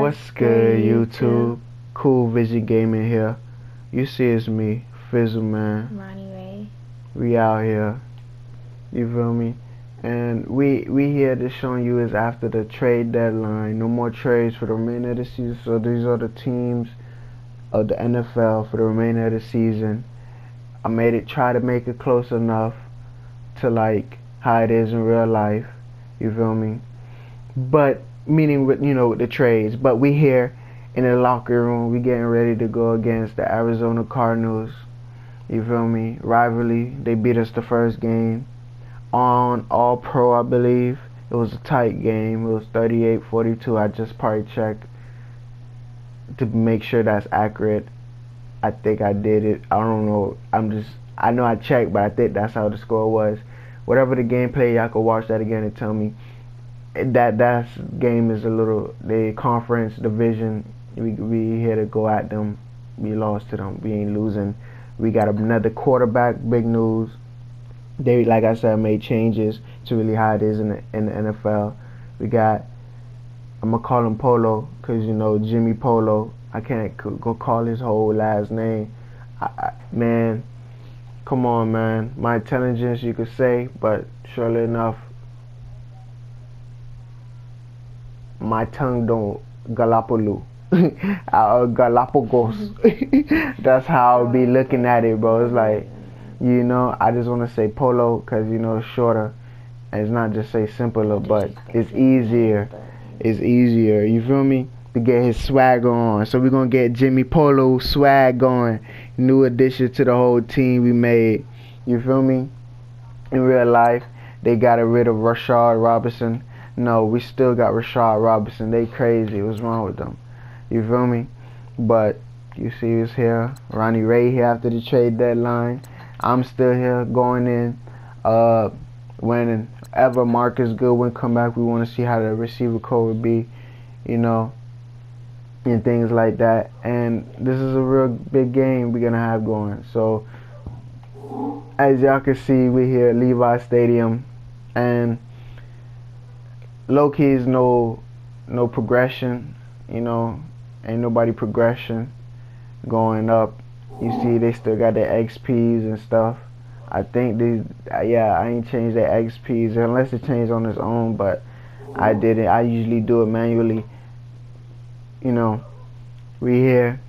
What's good, YouTube? Cool Vision Gaming here. You see it's me, Fizzle Man. Ronnie. We out here. You feel me? And we here to show you is after the trade deadline. No more trades for the remainder of the season. So these are the teams of the NFL for the remainder of the season. I try to make it close enough to like how it is in real life. You feel me? But meaning with with the trades. But we here in the locker room. We getting ready to go against the Arizona Cardinals. You feel me? Rivalry. They beat us the first game on All Pro, I believe. It was a tight game. It was 38-42. I just probably checked to make sure that's accurate. I think I did it. I don't know. I know I checked, but I think that's how the score was. Whatever the gameplay, y'all can watch that again and tell me. That game is a little, the conference division, we here to go at them. We lost to them. We ain't losing. We got another quarterback. Big news. They, like I said, made changes to really how it is in the NFL. We got, I'm gonna call him Polo, cause Jimmy Polo. I can't go call his whole last name. Man, come on, man. My intelligence, you could say, but surely enough, my tongue don't Galapagos. That's how I'll be looking at it, bro. It's like, I just want to say Polo because, it's shorter. And it's not just say simpler, but it's easier. It's easier, you feel me? To get his swag on. So we're going to get Jimmy Polo swag going. New addition to the whole team we made. You feel me? In real life, they got rid of Rashard Robinson. No, we still got Rashard Robinson. They crazy. What's wrong with them? You feel me? But you see us here. Ronnie Ray here after the trade deadline. I'm still here going in. Whenever Marcus Goodwin come back, we want to see how the receiver core would be, and things like that. And this is a real big game we're gonna have going. So as y'all can see, we here at Levi Stadium, and low key is no progression, ain't nobody progression going up. You see they still got their XPs and stuff. I think I ain't changed their XPs unless it changed on its own, but I didn't. I usually do it manually. We here,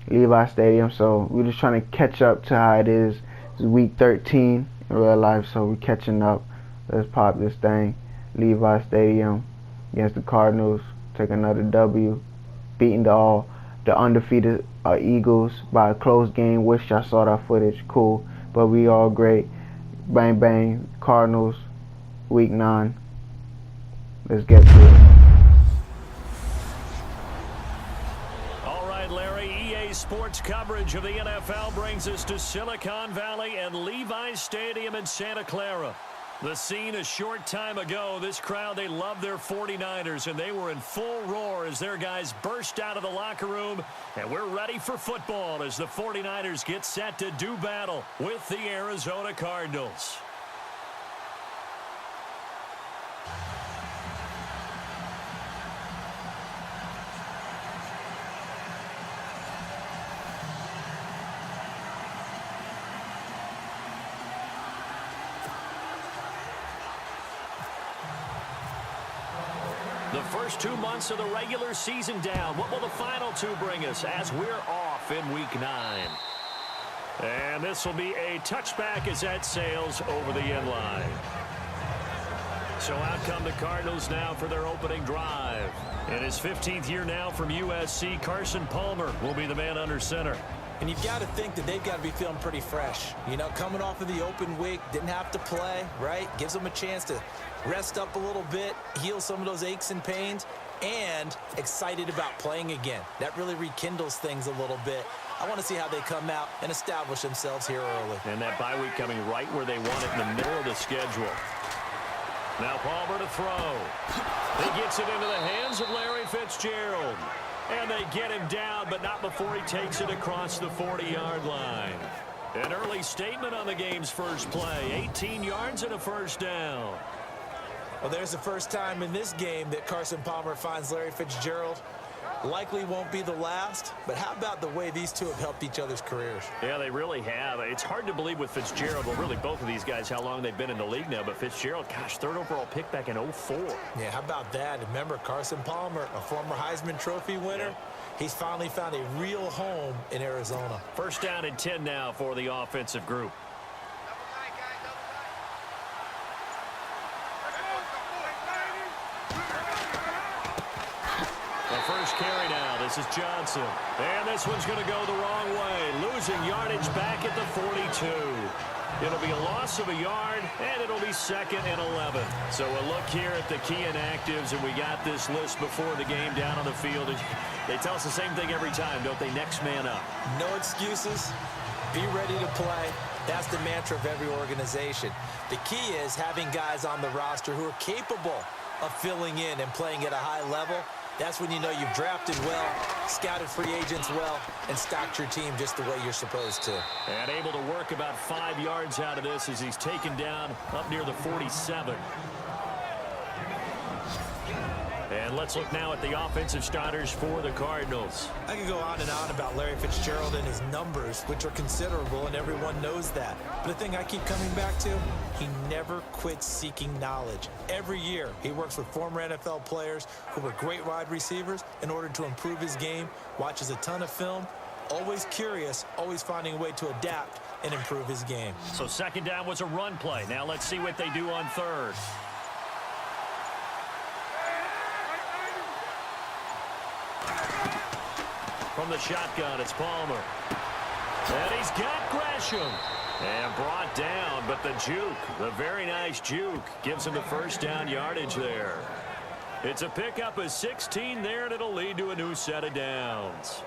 Levi Stadium, so we're just trying to catch up to how it is. It's week 13 in real life, so we're catching up. Let's pop this thing. Levi Stadium against the Cardinals, take another W, beating the undefeated Eagles by a close game. Wish I saw that footage. Cool, but we all great. Bang bang. Cardinals, week 9. Let's get to it. All right, Larry. EA Sports coverage of the NFL brings us to Silicon Valley and Levi Stadium in Santa Clara. The scene a short time ago, this crowd, they love their 49ers, and they were in full roar as their guys burst out of the locker room. And we're ready for football as the 49ers get set to do battle with the Arizona Cardinals. The first 2 months of the regular season down. What will the final 2 bring us as we're off in week 9? And this will be a touchback as that sails over the end line. So out come the Cardinals now for their opening drive. In his 15th year now from USC, Carson Palmer will be the man under center. And you've got to think that they've got to be feeling pretty fresh. Coming off of the open week, didn't have to play, right? Gives them a chance to rest up a little bit, heal some of those aches and pains, and excited about playing again. That really rekindles things a little bit. I want to see how they come out and establish themselves here early. And that bye week coming right where they want it in the middle of the schedule. Now Palmer to throw. He gets it into the hands of Larry Fitzgerald. And they get him down, but not before he takes it across the 40-yard line. An early statement on the game's first play. 18 yards and a first down. Well, there's the first time in this game that Carson Palmer finds Larry Fitzgerald Likely won't be the last, but how about the way these two have helped each other's careers? Yeah, they really have. It's hard to believe with Fitzgerald, well, really both of these guys, how long they've been in the league now. But Fitzgerald, gosh, third overall pick back in 04. Yeah, how about that? Remember Carson Palmer, a former Heisman Trophy winner? Yeah. He's finally found a real home in Arizona. First down and 10 now for the offensive group. The first carry now. This is Johnson. And this one's going to go the wrong way. Losing yardage back at the 42. It'll be a loss of a yard, and it'll be 2nd and 11. So we'll look here at the key inactives, and we got this list before the game down on the field. They tell us the same thing every time, don't they? Next man up. No excuses. Be ready to play. That's the mantra of every organization. The key is having guys on the roster who are capable of filling in and playing at a high level. That's when you know you've drafted well, scouted free agents well, and stocked your team just the way you're supposed to. And able to work about 5 yards out of this as he's taken down up near the 47. And let's look now at the offensive starters for the Cardinals. I could go on and on about Larry Fitzgerald and his numbers, which are considerable, and everyone knows that. But the thing I keep coming back to, he never quits seeking knowledge. Every year, he works with former NFL players who were great wide receivers in order to improve his game, watches a ton of film, always curious, always finding a way to adapt and improve his game. So second down was a run play. Now let's see what they do on third. From the shotgun, it's Palmer. And he's got Gresham. And brought down, but the juke, the very nice juke, gives him the first down yardage there. It's a pickup of 16 there, and it'll lead to a new set of downs.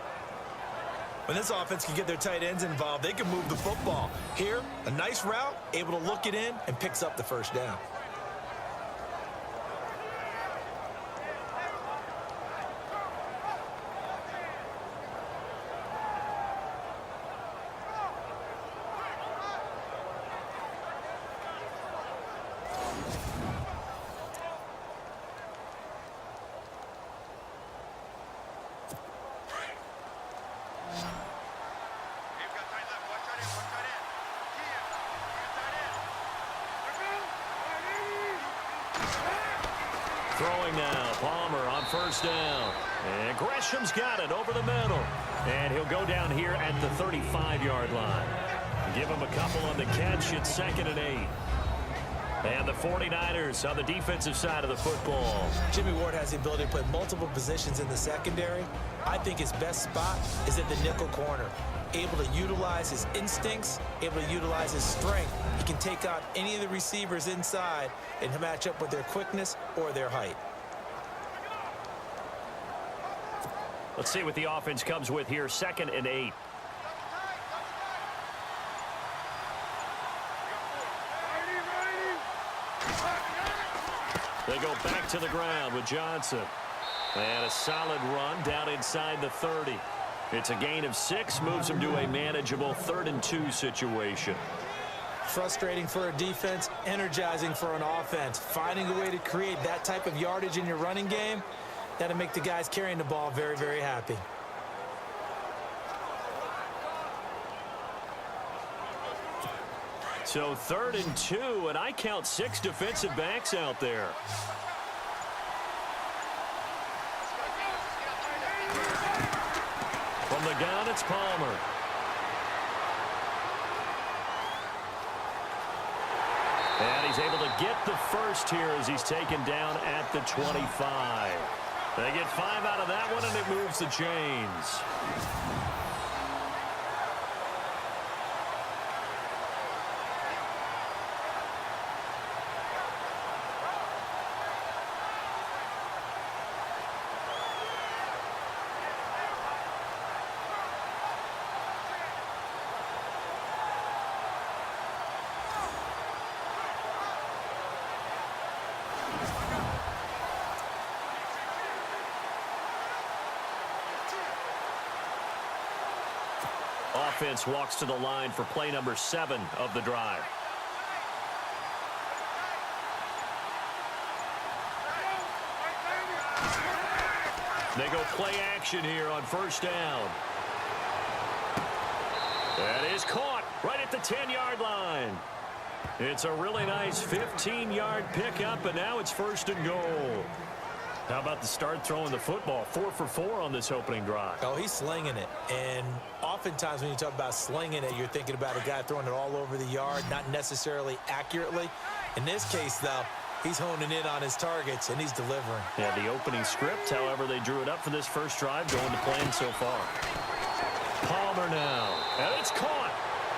When this offense can get their tight ends involved, they can move the football. Here, a nice route, able to look it in, and picks up the first down. Throwing now, Palmer on first down. And Gresham's got it over the middle. And he'll go down here at the 35-yard line. Give him a couple on the catch. It's 2nd and 8. And the 49ers on the defensive side of the football. Jimmy Ward has the ability to play multiple positions in the secondary. I think his best spot is at the nickel corner. Able to utilize his instincts, able to utilize his strength. He can take out any of the receivers inside and match up with their quickness or their height. Let's see what the offense comes with here. 2nd and 8. They go back to the ground with Johnson. And a solid run down inside the 30. It's a gain of 6, moves him to a manageable 3rd and 2 situation. Frustrating for a defense, energizing for an offense. Finding a way to create that type of yardage in your running game, that'll make the guys carrying the ball very, very happy. So 3rd and 2, and I count 6 defensive backs out there. From the gun, it's Palmer. And he's able to get the first here as he's taken down at the 25. They get 5 out of that one, and it moves the chains. Offense walks to the line for play number 7 of the drive. They go play action here on first down. That is caught right at the 10-yard line. It's a really nice 15-yard pickup, and now it's first and goal. How about the start throwing the football? 4 for 4 on this opening drive. Oh, he's slinging it. And oftentimes when you talk about slinging it, you're thinking about a guy throwing it all over the yard, not necessarily accurately. In this case, though, he's honing in on his targets, and he's delivering. Yeah, the opening script, however, they drew it up for this first drive, going to plan so far. Palmer now, and it's caught.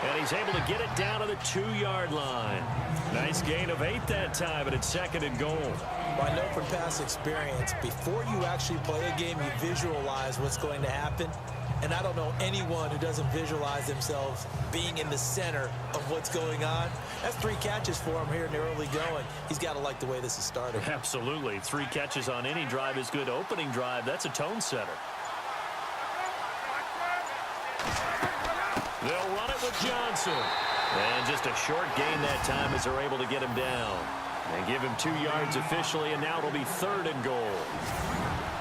And he's able to get it down to the 2-yard line. Nice gain of 8 that time, and it's second and goal. Well, I know from past experience, before you actually play a game, you visualize what's going to happen. And I don't know anyone who doesn't visualize themselves being in the center of what's going on. That's 3 catches for him here in the early going. He's got to like the way this is started. Absolutely. 3 catches on any drive is good. Opening drive, that's a tone setter. They'll run it with Johnson. And just a short gain that time as they're able to get him down. They give him 2 yards officially, and now it'll be third and goal.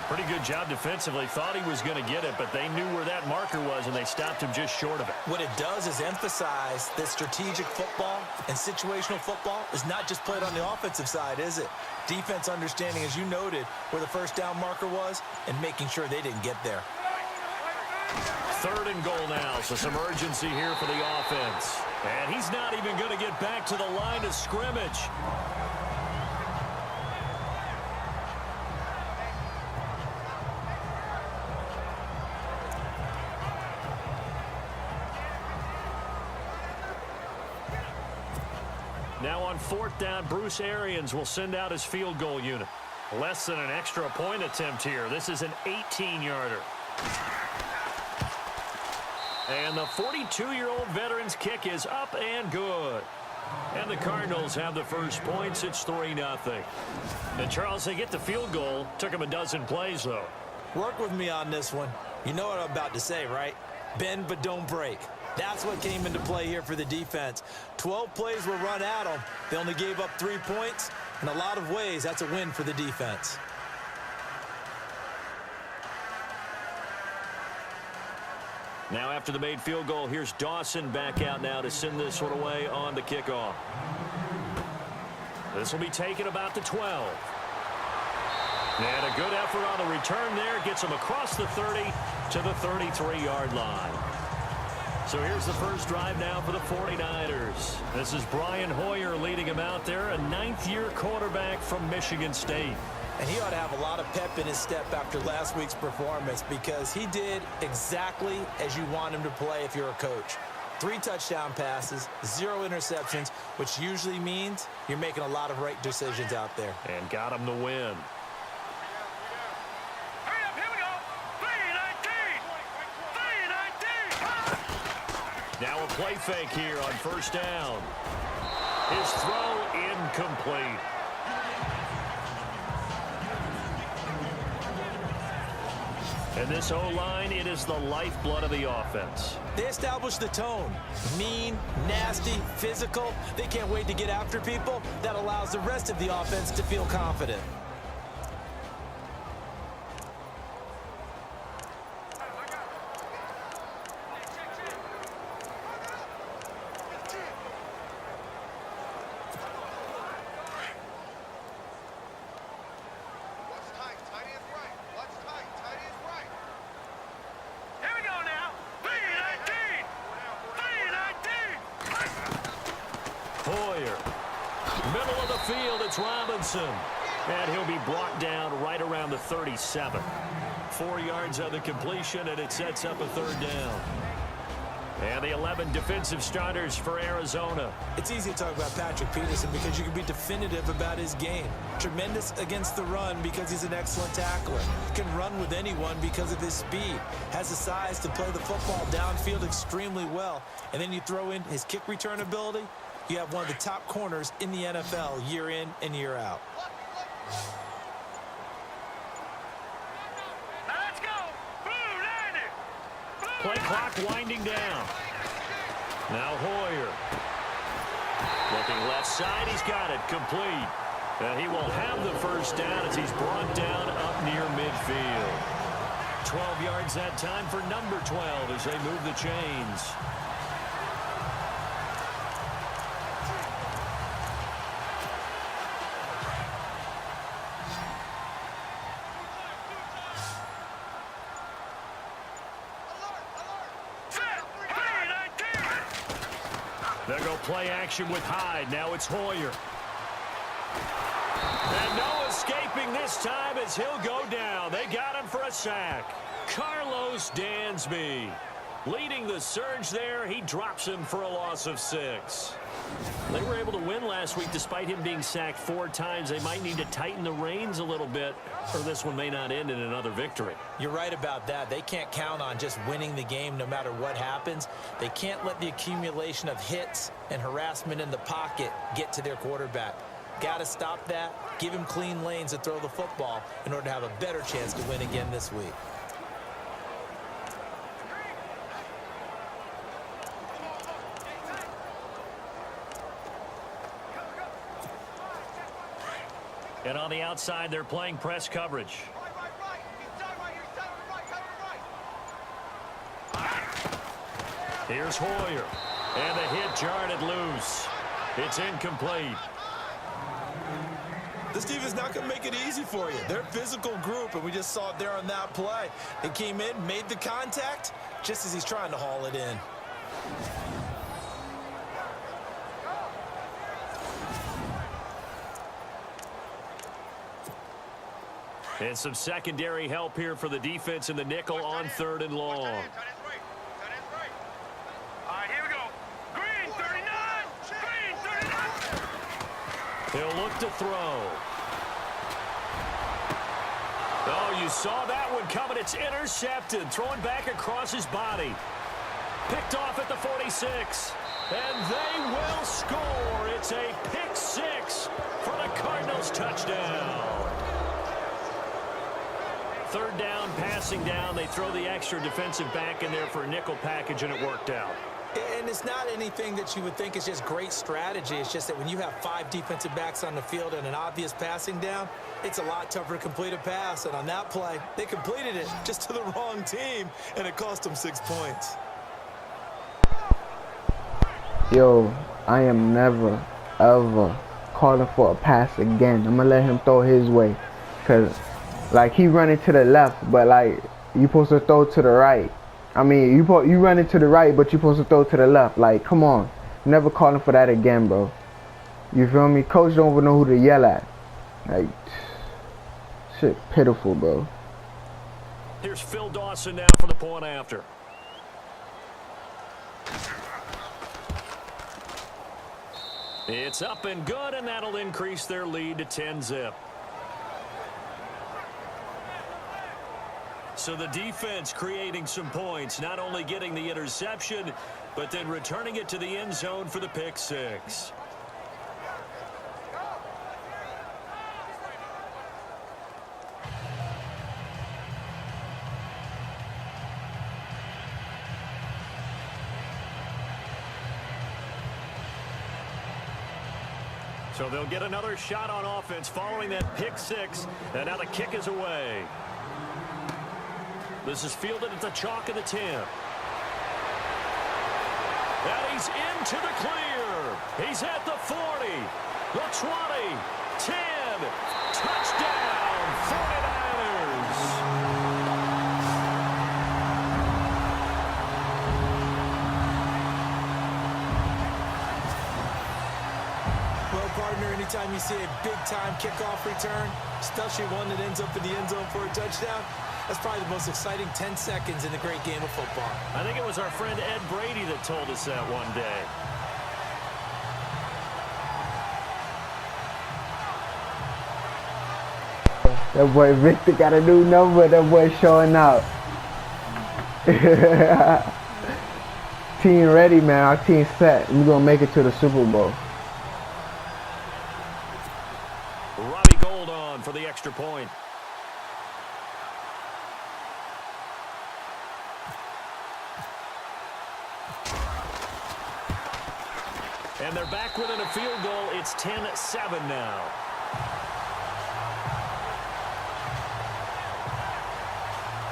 Pretty good job defensively. Thought he was going to get it, but they knew where that marker was, and they stopped him just short of it. What it does is emphasize that strategic football and situational football is not just played on the offensive side, is it? Defense understanding, as you noted, where the first down marker was and making sure they didn't get there. Third and goal now, so some urgency here for the offense. And he's not even going to get back to the line of scrimmage. Now on 4th down, Bruce Arians will send out his field goal unit. Less than an extra point attempt here. This is an 18-yarder. And the 42-year-old veteran's kick is up and good. And the Cardinals have the first points. It's 3-0. And Charles, they get the field goal. Took them a dozen plays, though. Work with me on this one. You know what I'm about to say, right? Bend but don't break. That's what came into play here for the defense. 12 plays were run at them. They only gave up 3 points. In a lot of ways, that's a win for the defense. Now after the made field goal, here's Dawson back out now to send this one away on the kickoff. This will be taken about the 12. And a good effort on the return there. Gets him across the 30 to the 33-yard line. So here's the first drive now for the 49ers. This is Brian Hoyer leading him out there, a 9th-year quarterback from Michigan State. And he ought to have a lot of pep in his step after last week's performance because he did exactly as you want him to play if you're a coach. 3 touchdown passes, 0 interceptions, which usually means you're making a lot of right decisions out there. And got him the win. Now a play fake here on first down. His throw incomplete. And this O-line, it is the lifeblood of the offense. They establish the tone. Mean, nasty, physical. They can't wait to get after people. That allows the rest of the offense to feel confident. And he'll be brought down right around the 37. 4 yards on the completion, and it sets up a third down. And the 11 defensive starters for Arizona. It's easy to talk about Patrick Peterson because you can be definitive about his game. Tremendous against the run because he's an excellent tackler. Can run with anyone because of his speed. Has the size to play the football downfield extremely well. And then you throw in his kick return ability. You have one of the top corners in the NFL year in and year out. Let's go. Play clock winding down. Now Hoyer. Looking left side, he's got it complete. And he will have the first down as he's brought down up near midfield. 12 yards that time for number 12 as they move the chains. They'll go play action with Hyde. Now it's Hoyer. And no escaping this time as he'll go down. They got him for a sack. Carlos Dansby leading the surge there. He drops him for a loss of 6. They were able to win last week despite him being sacked 4 times. They might need to tighten the reins a little bit, or this one may not end in another victory. You're right about that. They can't count on just winning the game no matter what happens. They can't let the accumulation of hits and harassment in the pocket get to their quarterback. Got to stop that, give him clean lanes to throw the football in order to have a better chance to win again this week. And on the outside, they're playing press coverage. Here's Hoyer. And the hit jarred it loose. It's incomplete. This team is not going to make it easy for you. They're a physical group, and we just saw it there on that play. They came in, made the contact, just as he's trying to haul it in. And some secondary help here for the defense in the nickel on 3rd and long. All right, here we go. Green, 39. Green, 39. He'll look to throw. Oh, you saw that one coming. It's intercepted. Throwing back across his body. Picked off at the 46. And they will score. It's a pick 6 for the Cardinals touchdown. 3rd down, passing down. They throw the extra defensive back in there for a nickel package, and it worked out. And it's not anything that you would think is just great strategy. It's just that when you have 5 defensive backs on the field and an obvious passing down, it's a lot tougher to complete a pass. And on that play, they completed it just to the wrong team, and it cost them 6 points. Yo, I am never, ever calling for a pass again. I'm going to let him throw his way. Because, like, he running to the left, but, like, you supposed to throw to the right. I mean, you running to the right, but you supposed to throw to the left. Like, come on. Never calling for that again, bro. You feel me? Coach don't even know who to yell at. Like, shit pitiful, bro. Here's Phil Dawson now for the point after. It's up and good, and that'll increase their lead to 10-zip. So the defense creating some points, not only getting the interception, but then returning it to the end zone for the pick 6. So they'll get another shot on offense following that pick 6, and now the kick is away. This is fielded at the chalk of the 10. And he's into the clear. He's at the 40, the 20, 10. Touchdown, 49ers. Well, partner, anytime you see a big-time kickoff return, especially one that ends up in the end zone for a touchdown, that's probably the most exciting 10 seconds in the great game of football. I think it was our friend Ed Brady that told us that one day. That boy Victor got a new number. That boy showing out. Team ready, man. Our team set. We're going to make it to the Super Bowl. Robbie Gould on for the extra point. And they're back within a field goal. It's 10-7 now.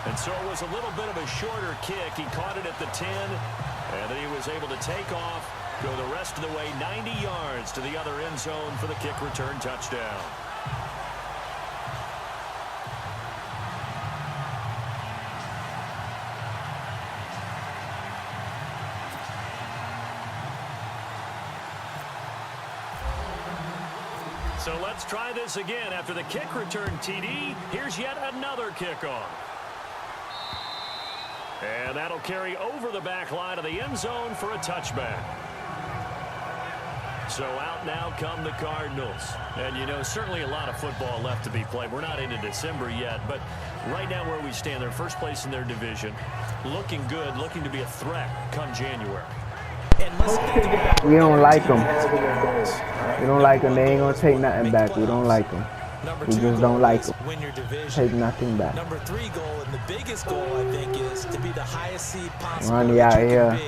And so it was a little bit of a shorter kick. He caught it at the 10, and then he was able to take off, go the rest of the way 90 yards to the other end zone for the kick return touchdown. So let's try this again. After the kick return TD, here's yet another kickoff. And that'll carry over the back line of the end zone for a touchback. So out now come the Cardinals. And, you know, certainly a lot of football left to be played. We're not into December yet, but right now where we stand, they're first place in their division. Looking good, looking to be a threat come January. We don't like them. We don't like them. They ain't going to take nothing back. We don't like them. We just don't like them. Take nothing back. Number 3 goal, and the biggest goal, I think, is to be the highest seed possible. Ronnie out here.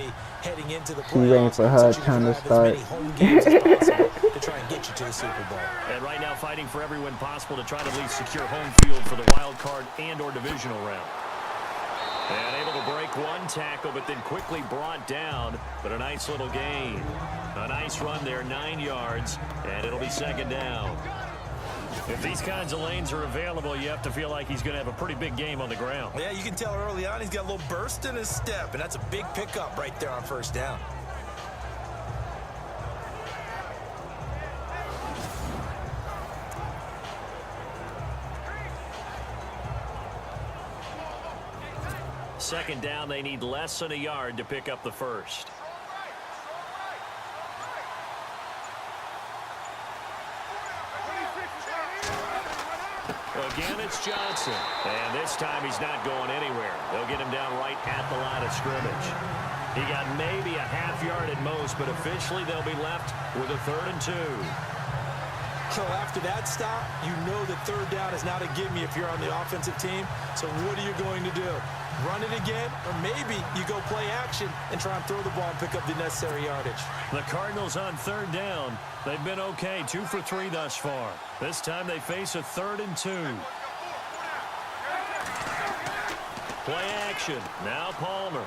Heading into the she waiting for her time to start. To try and get you to the Super Bowl. And right now fighting for every win possible to try to at least secure home field for the wild card and or divisional round. And able to break one tackle, but then quickly brought down. But a nice little gain. A nice run there, 9 yards, and it'll be second down. If these kinds of lanes are available, you have to feel like he's going to have a pretty big game on the ground. Yeah, you can tell early on he's got a little burst in his step, and that's a big pickup right there on first down. Second down, they need less than a yard to pick up the first. Again, it's Johnson. And this time he's not going anywhere. They'll get him down right at the line of scrimmage. He got maybe a half yard at most, but officially they'll be left with a 3rd and 2. So after that stop, you know that third down is not a gimme if you're on the offensive team. So what are you going to do? Run it again, or maybe you go play action and try and throw the ball and pick up the necessary yardage. The Cardinals on 3rd down. They've been okay, 2 for 3 thus far. This time they face a 3rd and 2. Play action. Now Palmer.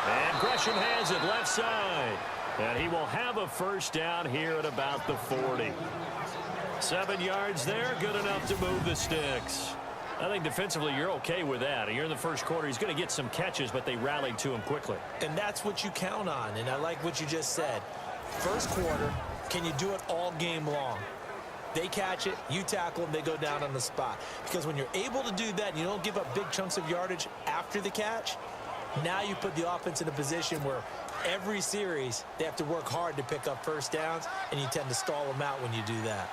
And Gresham has it left side. And he will have a first down here at about the 40. 7 yards there, good enough to move the sticks. I think defensively you're okay with that. You're in the first quarter. He's going to get some catches, but they rallied to him quickly. And that's what you count on, and I like what you just said. First quarter, can you do it all game long? They catch it, you tackle them, they go down on the spot. Because when you're able to do that and you don't give up big chunks of yardage after the catch, now you put the offense in a position where every series they have to work hard to pick up first downs, and you tend to stall them out when you do that.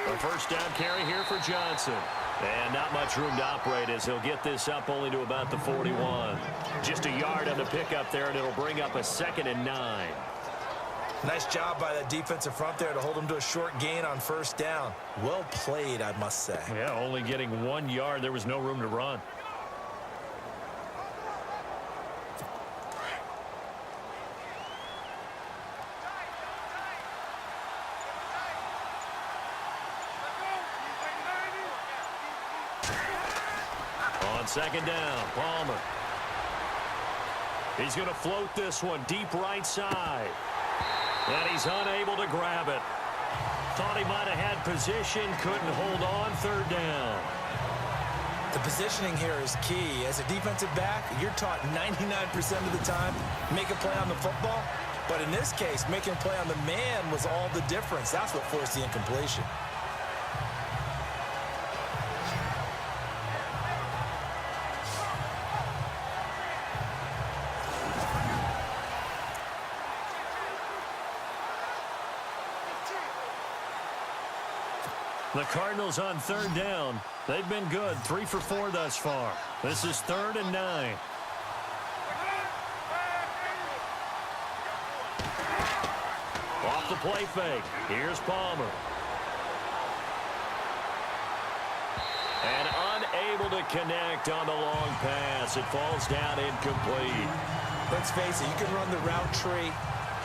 A first down carry here for Johnson. And not much room to operate as he'll get this up only to about the 41. Just a yard on the pickup there, and it'll bring up a 2nd and 9. Nice job by that defensive front there to hold him to a short gain on first down. Well played, I must say. Yeah, only getting 1 yard. There was no room to run. On 2nd down, Palmer. He's going to float this one deep right side. And he's unable to grab it. Thought he might have had position, couldn't hold on. 3rd down. The positioning here is key. As a defensive back, you're taught 99% of the time, make a play on the football. But in this case, making a play on the man was all the difference. That's what forced the incompletion. The Cardinals on 3rd down. They've been good, 3 for 4 thus far. This is 3rd and 9. Off the play fake. Here's Palmer. And unable to connect on the long pass. It falls down incomplete. Let's face it, you can run the route tree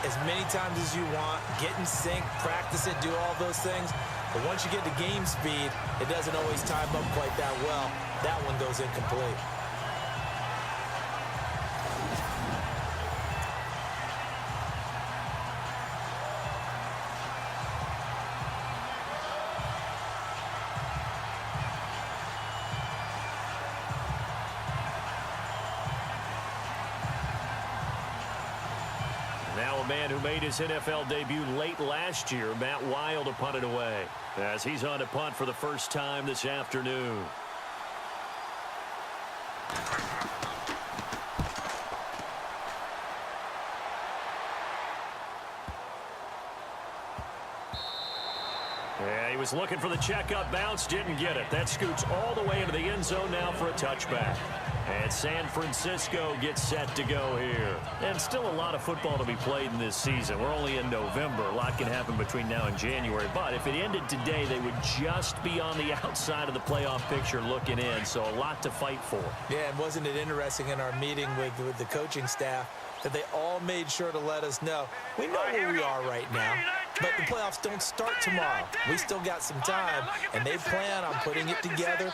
as many times as you want, get in sync, practice it, do all those things. But once you get to game speed, it doesn't always time up quite that well. That one goes incomplete. Now a man who made his NFL debut late last year, Matt Wild, to punt it away, as he's on to punt for the first time this afternoon. Yeah, he was looking for the checkup bounce, didn't get it. That scoots all the way into the end zone now for a touchback. And San Francisco gets set to go here. And still a lot of football to be played in this season. We're only in November. A lot can happen between now and January. But if it ended today, they would just be on the outside of the playoff picture looking in. So a lot to fight for. Yeah, and wasn't it interesting in our meeting with the coaching staff that they all made sure to let us know, we know where we are right now, but the playoffs don't start tomorrow. We still got some time, and they plan on putting it together,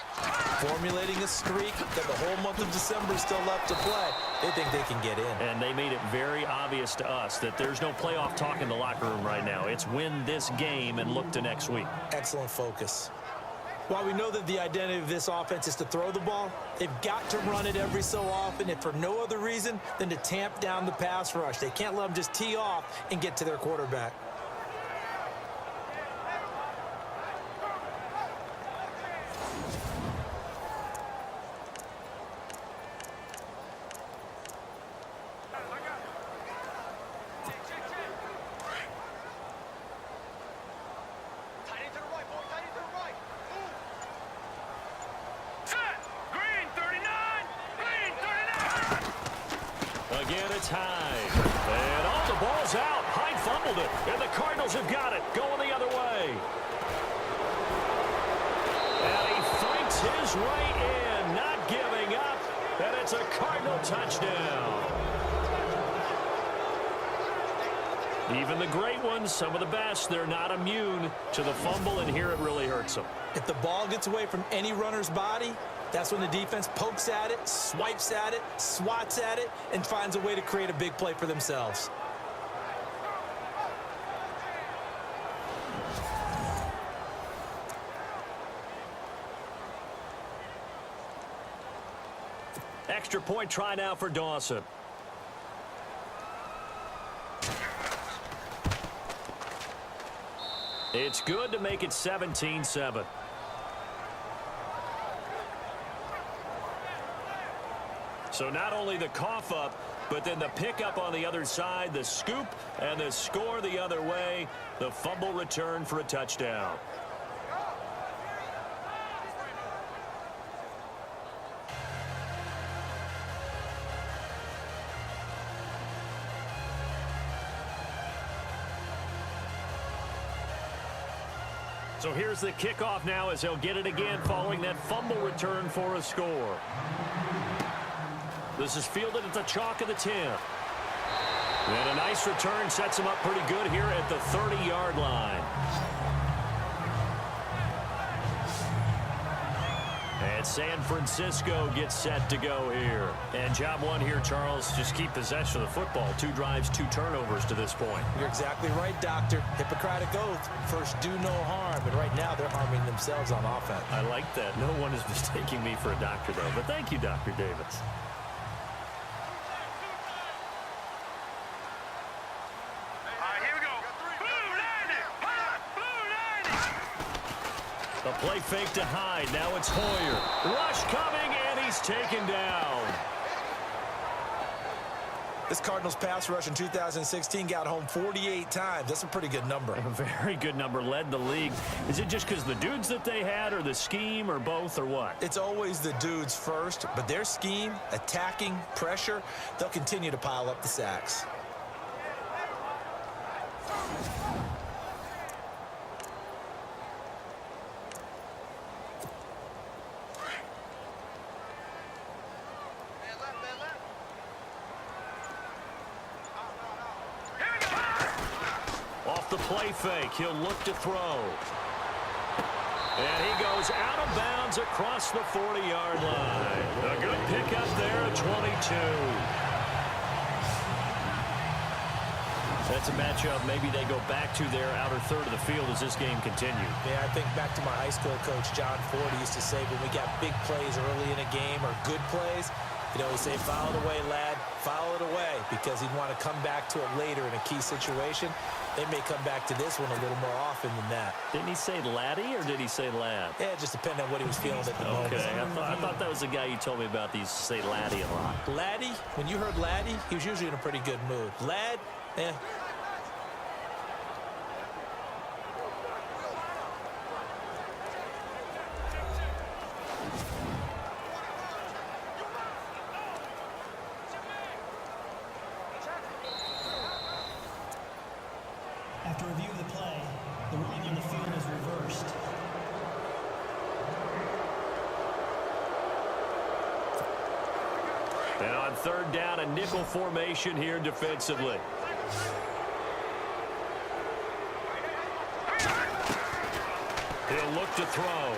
formulating a streak that the whole month of December is still left to play. They think they can get in. And they made it very obvious to us that there's no playoff talk in the locker room right now. It's win this game and look to next week. Excellent focus. While we know that the identity of this offense is to throw the ball, they've got to run it every so often, if for no other reason than to tamp down the pass rush. They can't let them just tee off and get to their quarterback. Again, it's Hyde. And all the ball's out. Hyde fumbled it. And the Cardinals have got it. Going the other way. And he fights his way in. Not giving up. And it's a Cardinal touchdown. Even the great ones, some of the best, they're not immune to the fumble, and here it really hurts them. If the ball gets away from any runner's body, that's when the defense pokes at it, swipes at it, swats at it, and finds a way to create a big play for themselves. Extra point try now for Dawson. It's good to make it 17-7. So not only the cough up, but then the pickup on the other side, the scoop, and the score the other way. The fumble return for a touchdown. So here's the kickoff now as he'll get it again following that fumble return for a score. This is fielded at the chalk of the 10. And a nice return sets him up pretty good here at the 30-yard line. And San Francisco gets set to go here. And job one here, Charles, just keep possession of the football. 2 drives, 2 turnovers to this point. You're exactly right, Doctor. Hippocratic oath. First, do no harm. And right now, they're harming themselves on offense. I like that. No one is mistaking me for a doctor, though. But thank you, Dr. Davis. A play fake to Hyde. Now it's Hoyer. Rush coming, and he's taken down. This Cardinals pass rush in 2016 got home 48 times. That's a pretty good number. A very good number. Led the league. Is it just because the dudes that they had, or the scheme, or both, or what? It's always the dudes first, but their scheme, attacking, pressure, they'll continue to pile up the sacks. play fake. He'll look to throw. And he goes out of bounds across the 40-yard line. A good pickup there at 22. That's a matchup maybe they go back to their outer third of the field as this game continues. Yeah, I think back to my high school coach, John Ford. He used to say when we got big plays early in a game or good plays, he'd always say, foul it away, lad, foul it away, because he'd want to come back to it later in a key situation. They may come back to this one a little more often than that. Didn't he say laddie or did he say lad? Yeah, it just depended on what he was feeling at the moment. Okay, I thought that was the guy you told me about. These say laddie a lot. Laddie, when you heard laddie, he was usually in a pretty good mood. Lad, eh. After review of the play, the ruling on the field is reversed. And on third down, a nickel formation here defensively. He'll look to throw.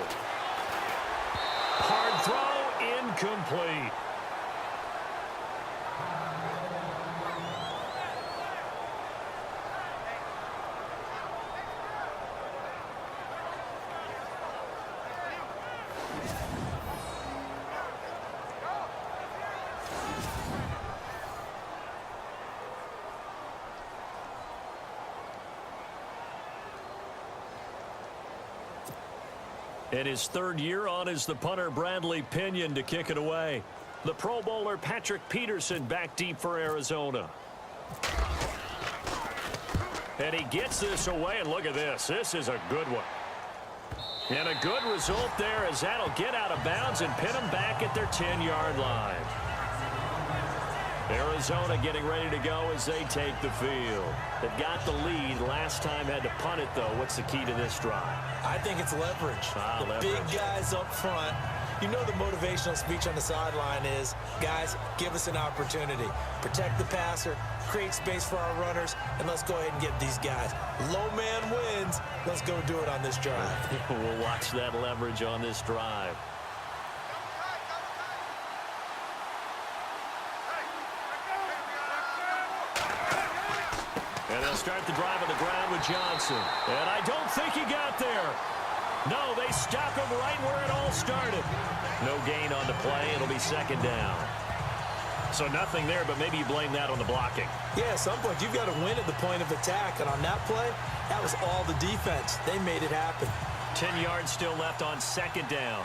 Hard throw, incomplete. In his third year on is the punter Bradley Pinion to kick it away. The Pro Bowler Patrick Peterson back deep for Arizona. And he gets this away, and look at this. This is a good one. And a good result there as that'll get out of bounds and pin them back at their 10-yard line. Arizona getting ready to go as they take the field. They've got the lead. Last time had to punt it, though. What's the key to this drive? I think it's leverage. Leverage. Big guys up front. You know the motivational speech on the sideline is, guys, give us an opportunity. Protect the passer, create space for our runners, and let's go ahead and get these guys. Low man wins. Let's go do it on this drive. We'll watch that leverage on this drive. And they'll start the drive on the ground with Johnson. And I don't think he got there. No, they stop him right where it all started. No gain on the play. It'll be second down. So nothing there, but maybe you blame that on the blocking. Yeah, at some point you've got to win at the point of attack. And on that play, that was all the defense. They made it happen. 10 yards still left on second down.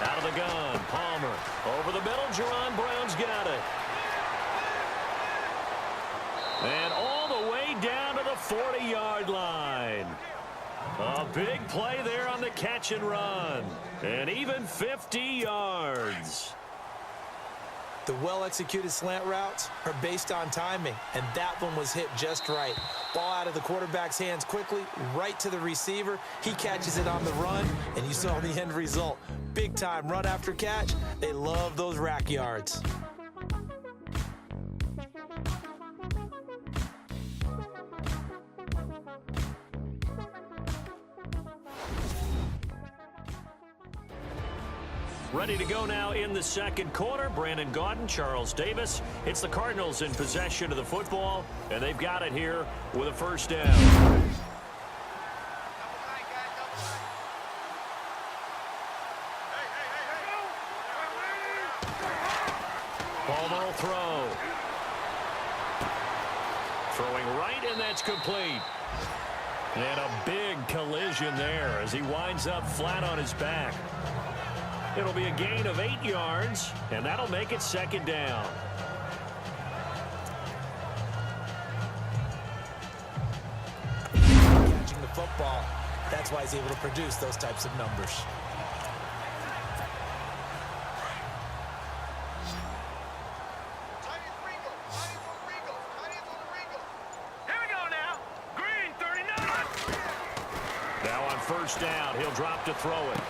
Out of the gun, Palmer. Over the middle, Jerron Brown's got it. And all the way down to the 40-yard line. A big play there on the catch and run. And even 50 yards. The well-executed slant routes are based on timing, and that one was hit just right. Ball out of the quarterback's hands quickly, right to the receiver. He catches it on the run, and you saw the end result. Big-time run after catch. They love those rack yards. Ready to go now in the second quarter. Brandon Gaudin, Charles Davis. It's the Cardinals in possession of the football, and they've got it here with a first down. Palmer will throw. Throwing right, and that's complete. And a big collision there as he winds up flat on his back. It'll be a gain of 8 yards, and that'll make it second down. Catching the football, that's why he's able to produce those types of numbers. Here we go now. Green, 39. Now on first down, he'll drop to throw it.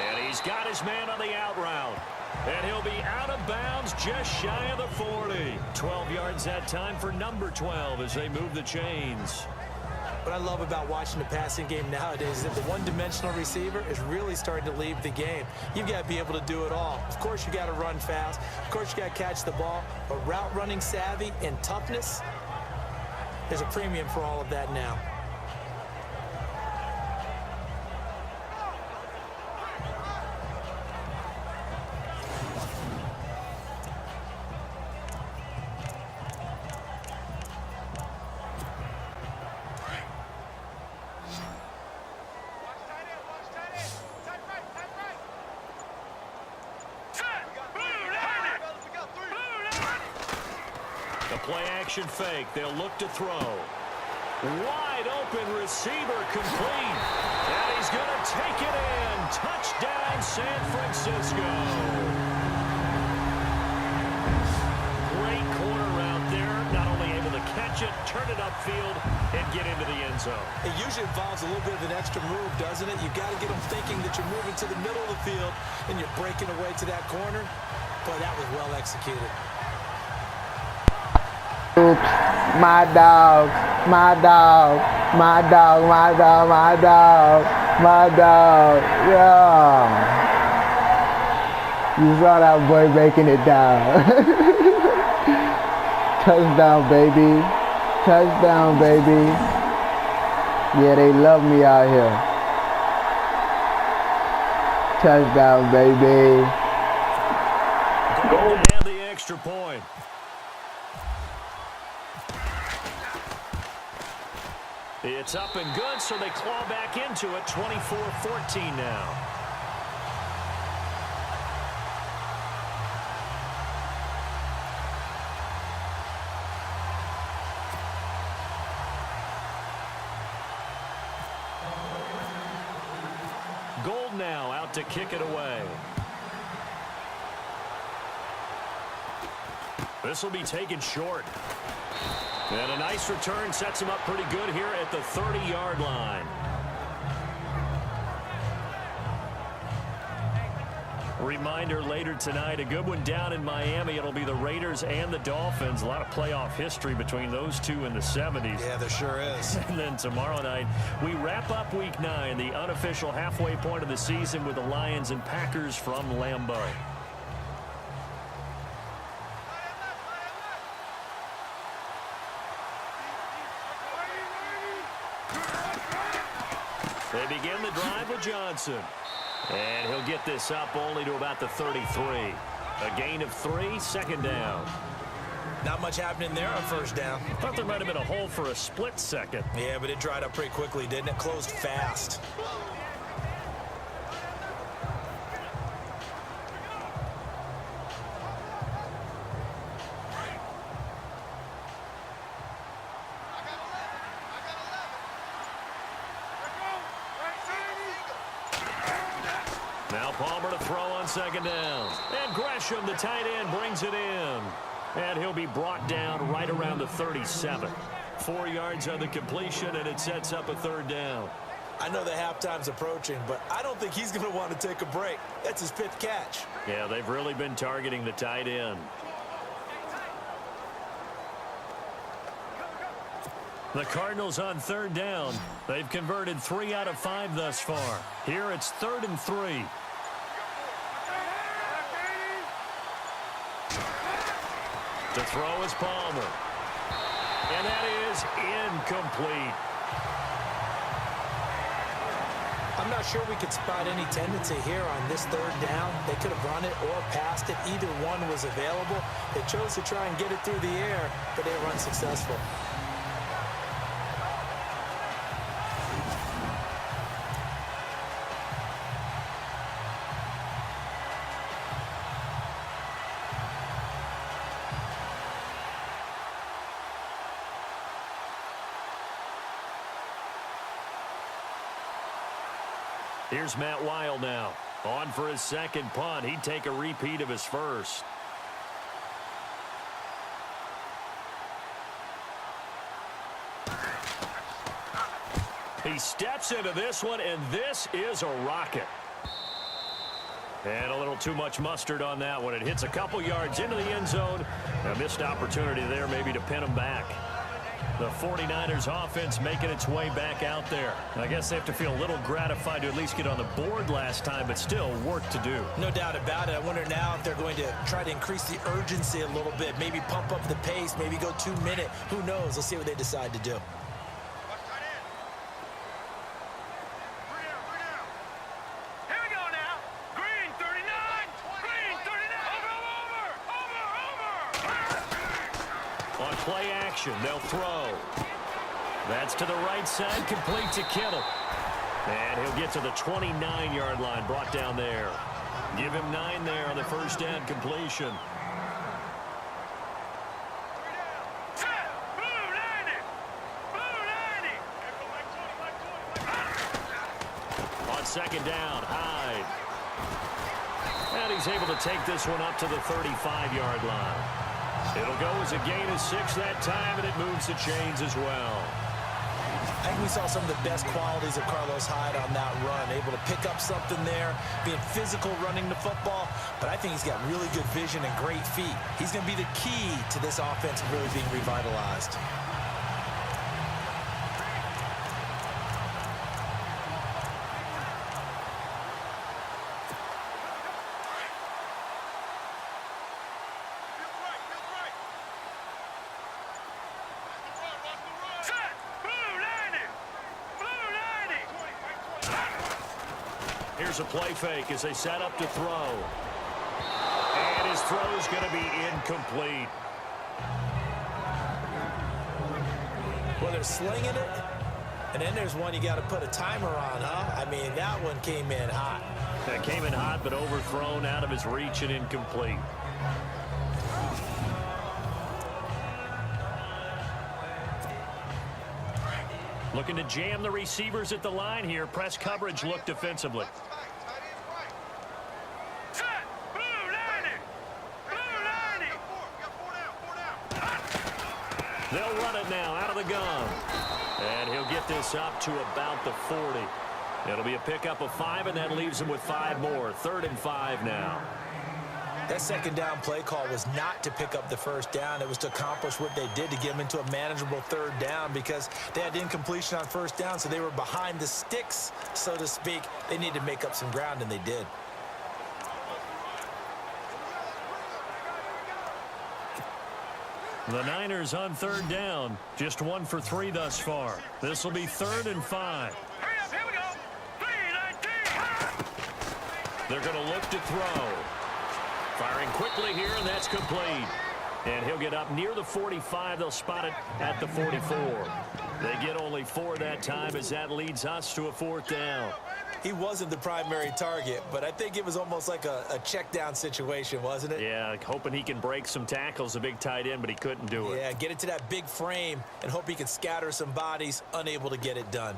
And he's got his man on the out route. And he'll be out of bounds just shy of the 40. 12 yards that time for number 12 as they move the chains. What I love about watching the passing game nowadays is that the one-dimensional receiver is really starting to leave the game. You've got to be able to do it all. Of course, you got to run fast. Of course, you got to catch the ball. But route running savvy and toughness, there's a premium for all of that now. Play-action fake. They'll look to throw. Wide open receiver complete. And he's going to take it in. Touchdown, San Francisco. Great corner route there. Not only able to catch it, turn it upfield, and get into the end zone. It usually involves a little bit of an extra move, doesn't it? You've got to get them thinking that you're moving to the middle of the field and you're breaking away to that corner. Boy, that was well executed. Oops, my dog, my dog, my dog, my dog, my dog, my dog, yeah. You saw that boy breaking it down. Touchdown, baby. Touchdown, baby. Yeah, they love me out here. Touchdown, baby. Go and the extra point. It's up and good, so they claw back into it, 24-14 now. Gold now out to kick it away. This will be taken short. And a nice return sets him up pretty good here at the 30-yard line. Reminder later tonight, a good one down in Miami. It'll be the Raiders and the Dolphins. A lot of playoff history between those two in the 70s. Yeah, there sure is. And then tomorrow night, we wrap up Week 9, the unofficial halfway point of the season with the Lions and Packers from Lambeau. They begin the drive with Johnson. And he'll get this up only to about the 33. A gain of 3, second down. Not much happening there on first down. Thought there might have been a hole for a split second. Yeah, but it dried up pretty quickly, didn't it? Closed fast. Now Palmer to throw on second down. And Gresham, the tight end, brings it in. And he'll be brought down right around the 37. 4 yards on the completion, and it sets up a third down. I know the halftime's approaching, but I don't think he's going to want to take a break. That's his 5th catch. Yeah, they've really been targeting the tight end. The Cardinals on third down. They've converted 3 out of 5 thus far. Here it's 3rd and 3. To throw is Palmer. And that is incomplete. I'm not sure we could spot any tendency here on this third down. They could have run it or passed it. Either one was available. They chose to try and get it through the air, but they were unsuccessful. Here's Matt Weil now. On for his second punt. He'd take a repeat of his first. He steps into this one, and this is a rocket. And a little too much mustard on that one. It hits a couple yards into the end zone. A missed opportunity there maybe to pin them back. The 49ers offense making its way back out there. I guess they have to feel a little gratified to at least get on the board last time, but still work to do. No doubt about it. I wonder now if they're going to try to increase the urgency a little bit, maybe pump up the pace, maybe go 2-minute. Who knows? Let's see what they decide to do. Play action, they'll throw. That's to the right side, complete to Kittle. And he'll get to the 29-yard line, brought down there. Give him 9 there on the first down completion. On second down, Hyde. And he's able to take this one up to the 35-yard line. It'll go as a gain of 6 that time, and it moves the chains as well. I think we saw some of the best qualities of Carlos Hyde on that run. Able to pick up something there, being physical running the football, but I think he's got really good vision and great feet. He's going to be the key to this offense really being revitalized. Here's a play fake as they set up to throw. And his throw's going to be incomplete. Well, they're slinging it, and then there's one you got to put a timer on, huh? I mean, that one came in hot. That came in hot, but overthrown, out of his reach and incomplete. Looking to jam the receivers at the line here. Press coverage look defensively. They'll run it now out of the gun. And he'll get this up to about the 40. It'll be a pickup of 5, and that leaves him with 5 more. 3rd and 5 now. That second down play call was not to pick up the first down. It was to accomplish what they did to get them into a manageable 3rd down because they had incompletion on first down, so they were behind the sticks, so to speak. They needed to make up some ground, and they did. The Niners on 3rd down. Just 1 for 3 thus far. This will be 3rd and 5. Hurry up, here we go. 3-19. They're going to look to throw. Firing quickly here, and that's complete. And he'll get up near the 45. They'll spot it at the 44. They get only 4 that time as that leads us to a 4th down. He wasn't the primary target, but I think it was almost like a check down situation, wasn't it? Yeah, hoping he can break some tackles, a big tight end, but he couldn't do it. Yeah, get it to that big frame and hope he can scatter some bodies, unable to get it done.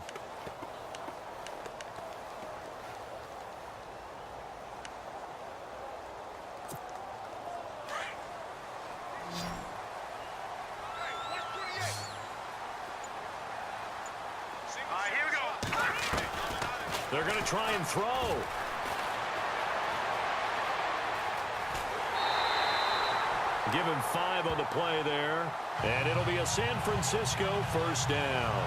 They're going to try and throw. Give him 5 on the play there. And it'll be a San Francisco 1st down.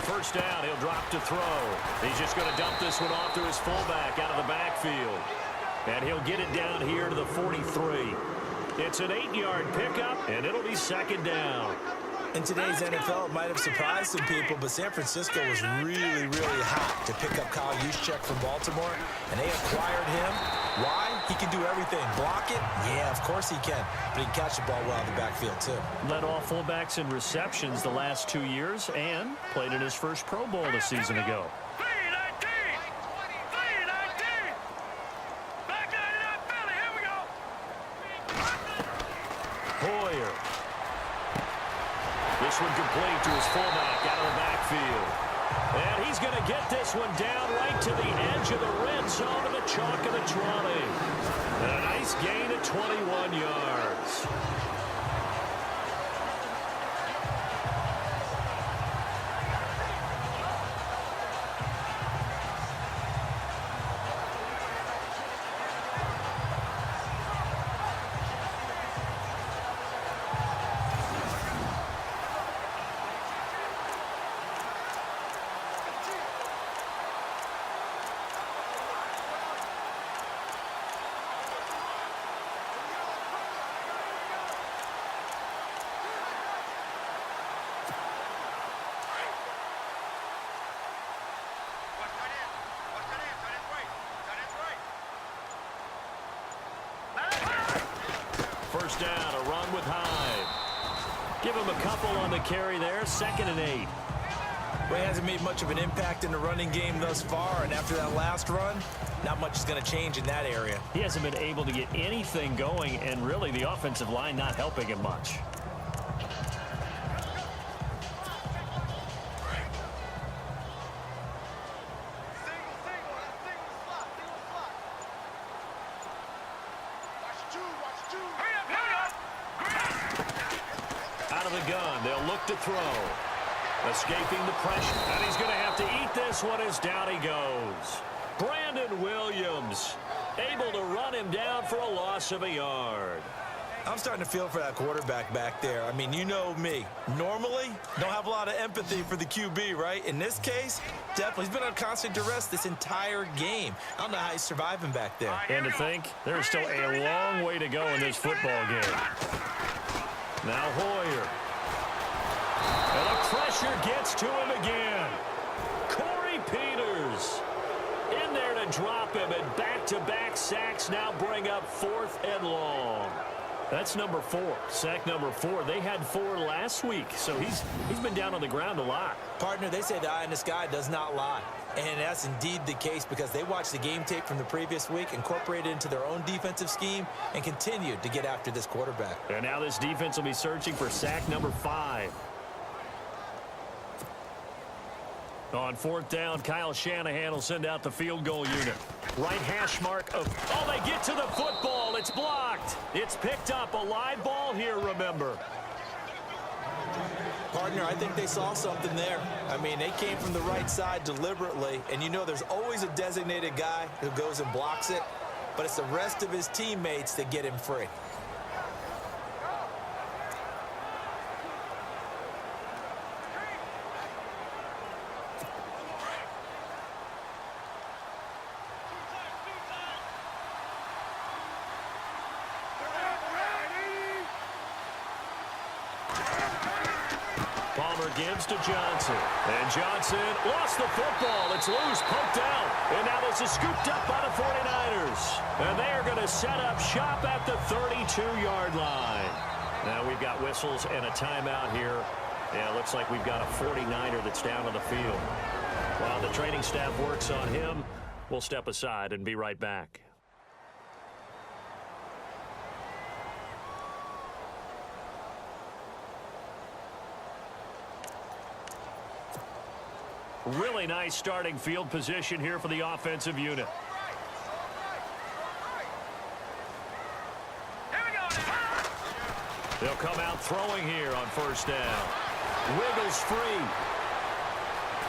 First down, he'll drop to throw. He's just going to dump this one off to his fullback out of the backfield. And he'll get it down here to the 43. It's an 8-yard pickup, and it'll be 2nd down. In today's NFL, it might have surprised some people, but San Francisco was really, really hot to pick up Kyle Juszczyk from Baltimore, and they acquired him. Why? He can do everything. Block it? Yeah, of course he can. But he can catch the ball well in the backfield, too. Led all fullbacks in receptions the last 2 years and played in his first Pro Bowl a season ago. Hoyer. This one complete to his fullback out of the backfield. And he's going to get this one down right to the edge of the red zone of the chalk of the 20. And a nice gain of 21 yards. First down, a run with Hyde. Give him a couple on the carry there, 2nd and 8. Ray hasn't made much of an impact in the running game thus far, and after that last run, not much is going to change in that area. He hasn't been able to get anything going, and really the offensive line not helping him much. To throw. Escaping the pressure. And he's going to have to eat this one as down he goes. Brandon Williams able to run him down for a loss of a yard. I'm starting to feel for that quarterback back there. I mean, you know me. Normally, don't have a lot of empathy for the QB, right? In this case, definitely. He's been on constant duress this entire game. I don't know how he's surviving back there. And to think, there's still a long way to go in this football game. Now Hoyer. And the pressure gets to him again. Corey Peters in there to drop him, and back-to-back sacks now bring up 4th and long. That's number 4, sack number 4. They had 4 last week, so he's been down on the ground a lot. Partner, they say the eye in the sky does not lie. And that's indeed the case because they watched the game tape from the previous week, incorporated it into their own defensive scheme, and continued to get after this quarterback. And now this defense will be searching for sack number 5. On 4th down, Kyle Shanahan will send out the field goal unit. Right hash mark of, oh, they get to the football. It's blocked. It's picked up. A live ball here, remember. Partner, I think they saw something there. I mean, they came from the right side deliberately, and you know there's always a designated guy who goes and blocks it, but it's the rest of his teammates that get him free. Gives to Johnson. And Johnson lost the football. It's loose, poked out. And now this is scooped up by the 49ers. And they are going to set up shop at the 32-yard line. Now we've got whistles and a timeout here. Yeah, it looks like we've got a 49er that's down on the field. While the training staff works on him, we'll step aside and be right back. Really nice starting field position here for the offensive unit. They'll come out throwing here on 1st down. Wiggles free.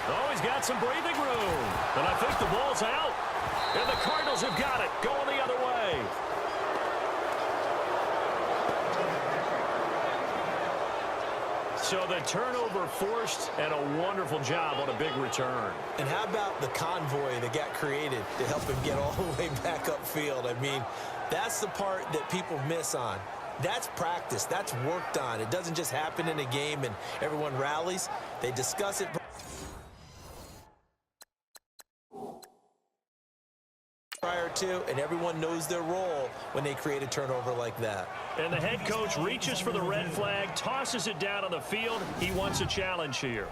Oh, he's got some breathing room. And I think the ball's out. And the Cardinals have got it, going the other way. So the turnover forced, and a wonderful job on a big return. And how about the convoy that got created to help him get all the way back upfield? I mean, that's the part that people miss on. That's practice. That's worked on. It doesn't just happen in a game and everyone rallies. They discuss it prior two, and everyone knows their role when they create a turnover like that. And the head coach reaches for the red flag, tosses it down on the field. He wants a challenge here.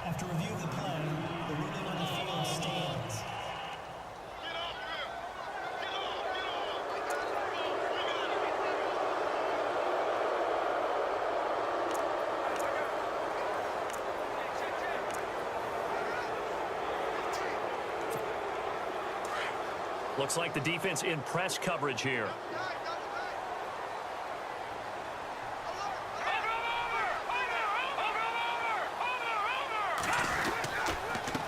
After review of the play, the ruling on the field stands. Looks like the defense in press coverage here.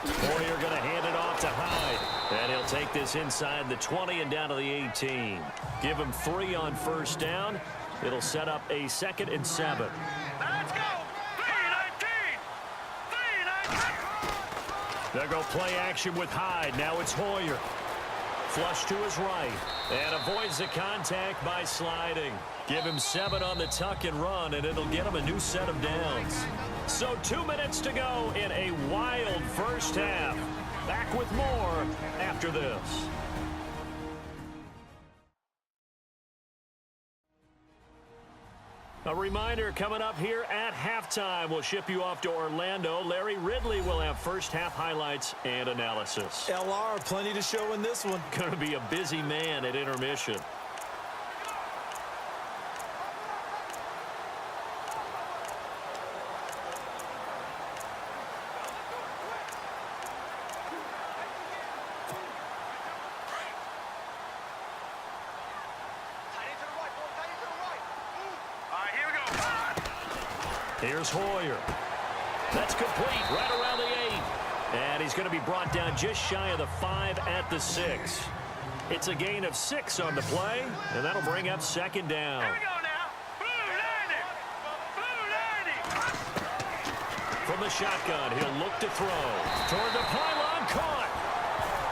Hoyer going to hand it off to Hyde. And he'll take this inside the 20 and down to the 18. Give him 3 on first down. It'll set up a 2nd and 7. Let's go. 3-19. 3-19. They'll go play action with Hyde. Now it's Hoyer. Flush to his right. And avoids the contact by sliding. Give him 7 on the tuck and run, and it'll get him a new set of downs. So 2 minutes to go in a wild first half. Back with more after this. A reminder coming up here at halftime. We'll ship you off to Orlando. Larry Ridley will have first half highlights and analysis. LR, plenty to show in this one. Going to be a busy man at intermission. Here's Hoyer. That's complete right around the 8. And he's going to be brought down just shy of the 5 at the 6. It's a gain of 6 on the play, and that'll bring up 2nd down. Here we go now. Blue 90. From the shotgun, he'll look to throw. Toward the pylon, caught.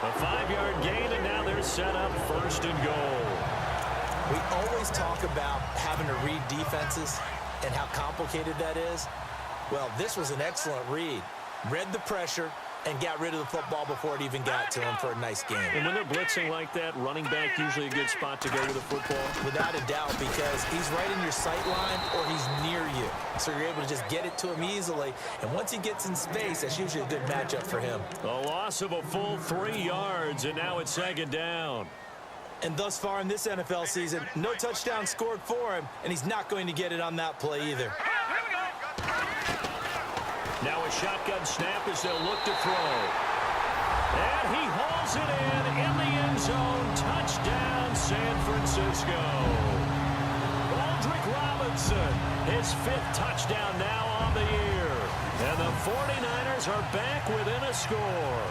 A 5-yard gain, and now they're set up 1st and goal. We always talk about having to read defenses and how complicated that is. Well, this was an excellent read. Read the pressure and got rid of the football before it even got to him for a nice game. And when they're blitzing like that, running back usually a good spot to go with the football. Without a doubt, because he's right in your sight line or he's near you. So you're able to just get it to him easily. And once he gets in space, that's usually a good matchup for him. A loss of a full 3 yards, and now it's 2nd down. And thus far in this NFL season, no touchdown scored for him, and he's not going to get it on that play either. Now a shotgun snap as they'll look to throw. And he hauls it in the end zone. Touchdown, San Francisco. Aldrick Robinson, his 5th touchdown now on the year. And the 49ers are back within a score.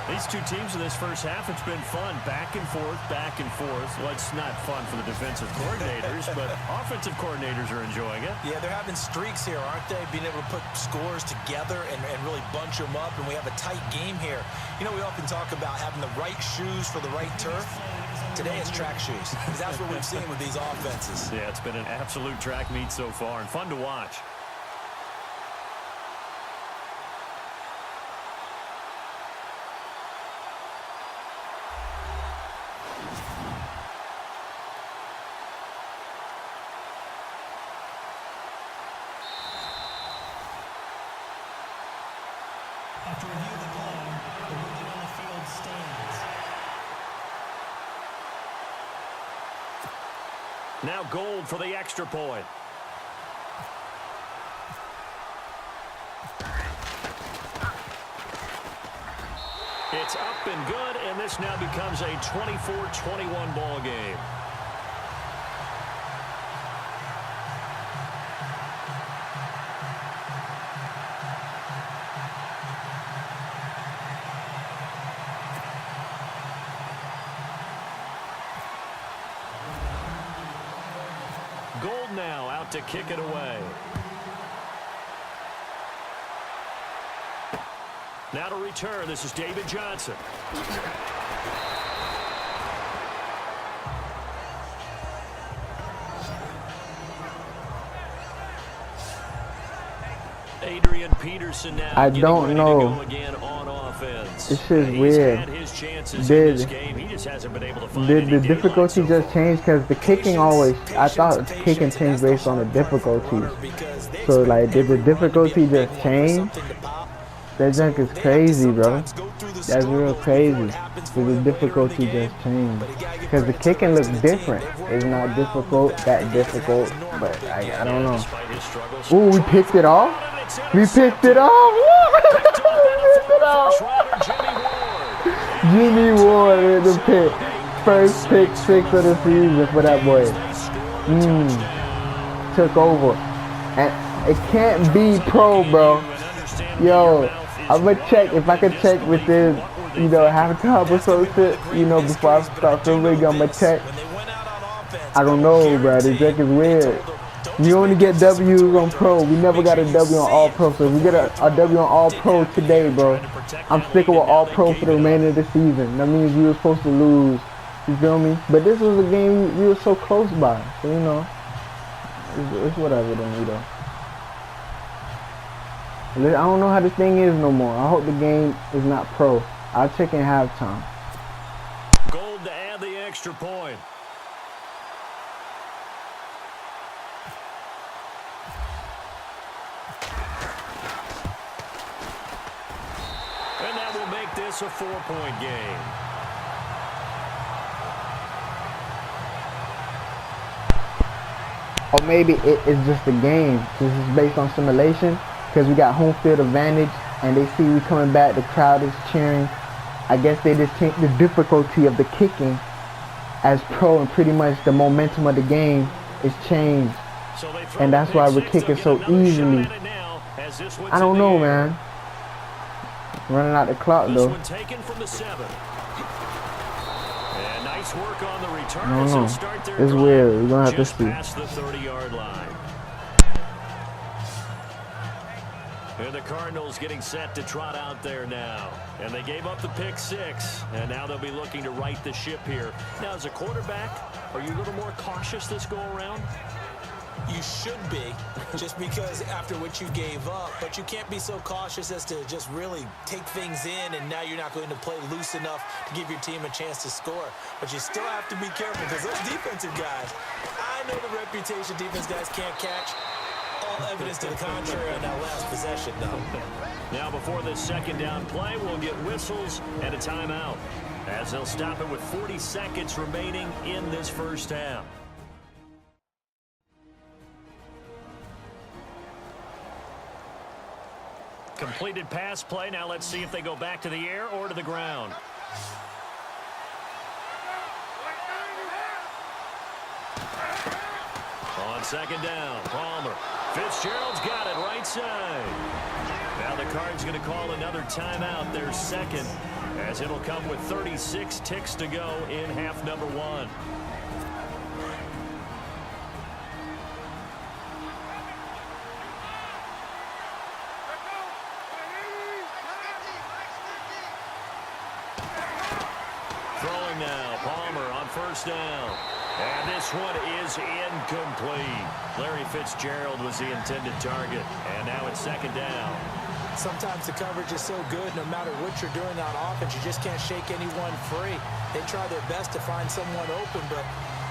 These two teams in this first half, it's been fun. Back and forth, back and forth. Well, it's not fun for the defensive coordinators, but offensive coordinators are enjoying it. Yeah, they're having streaks here, aren't they? Being able to put scores together and really bunch them up, and we have a tight game here. You know, we often talk about having the right shoes for the right turf. Today it's track shoes, because that's what we've seen with these offenses. Yeah, it's been an absolute track meet so far, and fun to watch. After review of the play, the ruling on the field stands. Now Gold for the extra point. It's up and good, and this now becomes a 24-21 ball game. Gold now out to kick it away. Now to return, this is David Johnson. Adrian Peterson now. I don't know. Go again on offense. This is weird. Had his chances in this game. He just hasn't been able to find Did the any difficulty daylight so just change? Because the kicking always, I thought kicking changed based on the difficulties. So like, did the difficulty just change? That junk is crazy, bro. That's real crazy. So the difficulty just changed. Because the kicking looks different. It's not difficult, that difficult, but I don't know. Ooh, we picked it off? We picked it off! We picked it off! Jimmy Ward with the pick. First pick 6 of the season for that boy. Took over. And it can't be pro, bro. Yo, I'm gonna check if I can check within, halftime or so shit, before I start filming. I'm gonna check. I don't know, bro. The deck is weird. We only get W's on pro. We never got a W on all pro. So if we get a W on all pro today, bro, I'm sticking with all pro for the remainder of the season. That means we were supposed to lose. You feel me? But this was a game we were so close by. So it's whatever then, I don't know how the thing is no more. I hope the game is not pro. I'll check in halftime. Gold to add the extra point. And that will make this a 4-point game. Or maybe it's just a game. This is based on simulation. Because we got home field advantage and they see we coming back, the crowd is cheering. I guess they just take the difficulty of the kicking as pro, and pretty much the momentum of the game is changed. And that's why we're kicking so easily. I don't know, man. Running out the clock though. I don't know. It's weird. We're gonna have to see. And the Cardinals getting set to trot out there now. And they gave up the pick 6. And now they'll be looking to right the ship here. Now, as a quarterback, are you a little more cautious this go-around? You should be, just because after what you gave up. But you can't be so cautious as to just really take things in, and now you're not going to play loose enough to give your team a chance to score. But you still have to be careful, because those defensive guys, I know the reputation defense guys can't catch. All evidence to the contrary on that last possession, though. Now, before this second down play, we'll get whistles and a timeout, as they'll stop it with 40 seconds remaining in this first half. Completed pass play. Now let's see if they go back to the air or to the ground. On second down, Palmer. Fitzgerald's got it right side. Now the Cards going to call another timeout, their second, as it'll come with 36 ticks to go in half number 1. Throwing now, Palmer on first down. And this one is incomplete. Larry Fitzgerald was the intended target. And now it's second down. Sometimes the coverage is so good, no matter what you're doing on offense, you just can't shake anyone free. They try their best to find someone open, but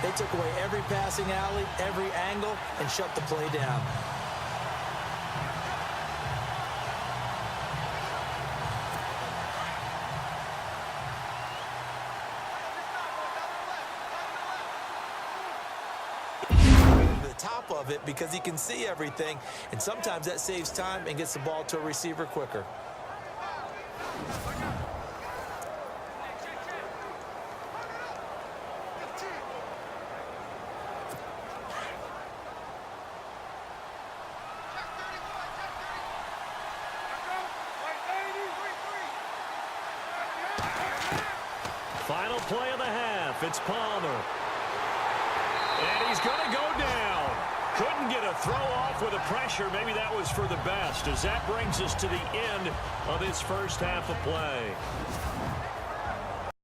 they took away every passing alley, every angle, and shut the play down. Top of it because he can see everything, and sometimes that saves time and gets the ball to a receiver quicker. Final play of the half. It's Palmer. And he's going to go down. Couldn't get a throw off with the pressure. Maybe that was for the best, as that brings us to the end of this first half of play.